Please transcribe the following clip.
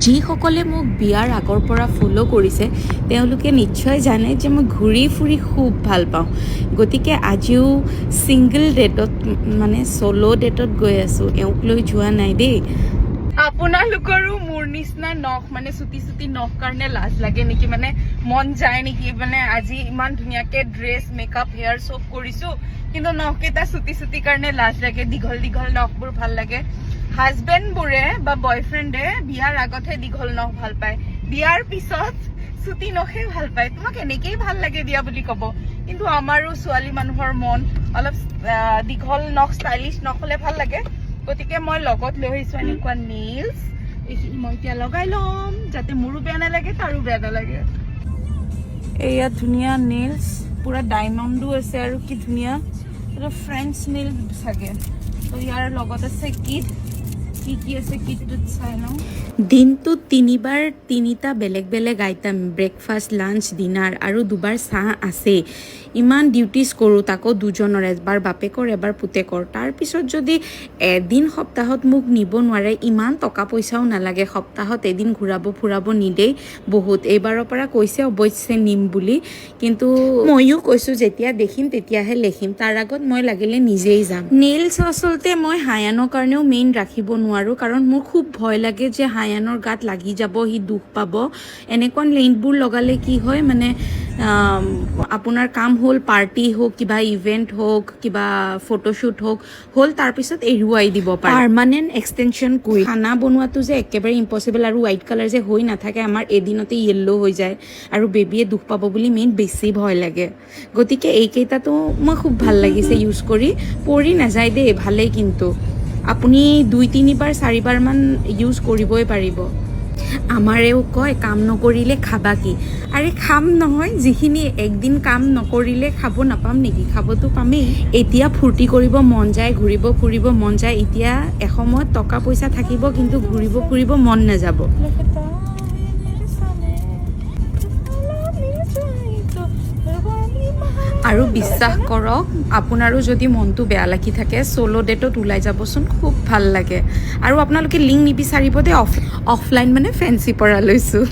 যিসকলে মোক বিয়াৰ আগৰ পৰা ফ'ল' কৰিছে তেওঁলোকে নিশ্চয় জানে যে মই ঘূৰি ফুৰি খুব ভাল পাওঁ। গতিকে আজিও ছিংগল ডেটত মানে ছ'ল' ডেটত গৈ আছোঁ, এওঁক লৈ যোৱা নাই দেই। আপোনালোকৰো মোৰ নিচিনা নখ মানে চুটি চুটি নখ কাৰণে লাজ লাগে নেকি, মানে মন যায় নেকি, মানে আজি ইমান ধুনীয়াকে ড্ৰেছ মেকআপ হেয়াৰ চব কৰিছোঁ কিন্তু নখকেইটা চুটি চুটি কাৰণে লাজ লাগে, দীঘল দীঘল নখবোৰ ভাল লাগে। হাজবেণ্ডবোৰে বা বয়ফ্ৰেণ্ডে বিয়াৰ আগতহে দীঘল নখ ভাল পায়, বিয়াৰ পিছত চুটি নখে ভাল পায়। তোমাক এনেকেই ভাল লাগে দিয়া বুলি ক'ব, কিন্তু আমাৰো ছোৱালী মানুহৰ মন অলপ দীঘল নখ ষ্টাইলিছ নখ হ'লে ভাল লাগে। গতিকে মই লগত লৈ আহিছোঁ এনেকুৱা নেইলছ, এইখিনি মই এতিয়া লগাই ল'ম যাতে মোৰো বেয়া নালাগে তাৰো বেয়া নালাগে। এয়া ধুনীয়া নেইলছ, পুৰা ডায়মণ্ডো আছে আৰু কি ধুনীয়া, এটা ফ্ৰেঞ্চ নেইল চাগে। তো ইয়াৰ লগত আছে কিট, কি আছে কিটটোত চাই লওঁ। দিনটোত তিনিবাৰ তিনিটা বেলেগ বেলেগ আইটেম, ব্ৰেকফাষ্ট লাঞ্চ ডিনাৰ আৰু দুবাৰ চাহ আছে। ইমান ডিউটিজ কৰোঁ, তাকো দুজনৰ, এবাৰ বাপেকৰ এবাৰ পুতেকৰ। তাৰপিছত যদি এদিন সপ্তাহত মোক নিব নোৱাৰে, ইমান টকা পইচাও নালাগে, সপ্তাহত এদিন ঘূৰাব ফুৰাব নিদেই বহুত। এইবাৰৰ পৰা কৈছে অৱশ্যে নিম বুলি, কিন্তু ময়ো কৈছোঁ যেতিয়া দেখিম তেতিয়াহে লেখিম, তাৰ আগত মই লাগিলে নিজেই যাম। নেইলছ আচলতে মই হায়ানৰ কাৰণেও মেইন ৰাখিব নোৱাৰোঁ, কাৰণ মোৰ খুব ভয় লাগে যে হায়ানৰ গাত লাগি যাব, সি দুখ পাব। এনেকুৱা নেইলবোৰ লগালে কি হয় মানে আপোনাৰ কাম হ'ল, পাৰ্টি হওক, কিবা ইভেণ্ট হওক, কিবা ফটোশ্বুট হ'ল তাৰপিছত এৰুৱাই দিব পাৰে। পাৰ্মানেণ্ট এক্সটেনশ্যন কৰি খানা বনোৱাটো যে একেবাৰে ইম্পচিবল, আৰু হোৱাইট কালাৰ যে হৈ নাথাকে, আমাৰ এদিনতে য়েল্ল' হৈ যায় আৰু বেবীয়ে দুখ পাব বুলি মেইন বেছি ভয় লাগে। গতিকে এইকেইটাতো মই খুব ভাল লাগিছে ইউজ কৰি, পৰি নাযায় দেই, ভালেই। কিন্তু আপুনি 2-3বাৰ 4বাৰমান ইউজ কৰিবই পাৰিব। আমাৰেও কয় কাম নকৰিলে খাবা কি? আৰে খাম নহয়, যিখিনি একদিন কাম নকৰিলে খাব নাপাম নেকি? খাবতো পামেই। এতিয়া ফূৰ্তি কৰিব মন যায়, ঘূৰিব ফুৰিব মন যায়, এতিয়া এসময়ত টকা পইচা থাকিব কিন্তু ঘূৰিব ফুৰিব মন নাযাব। আৰু বিশ্বাস কৰক, আপোনাৰো যদি মনটো বেয়া লাগি থাকে ছ'ল' ডেটত ওলাই যাবচোন, খুব ভাল লাগে। আৰু আপোনালোকে লিংক নিবিচাৰিব দেই, অফলাইন মানে ফেঞ্চি পৰা লৈছোঁ।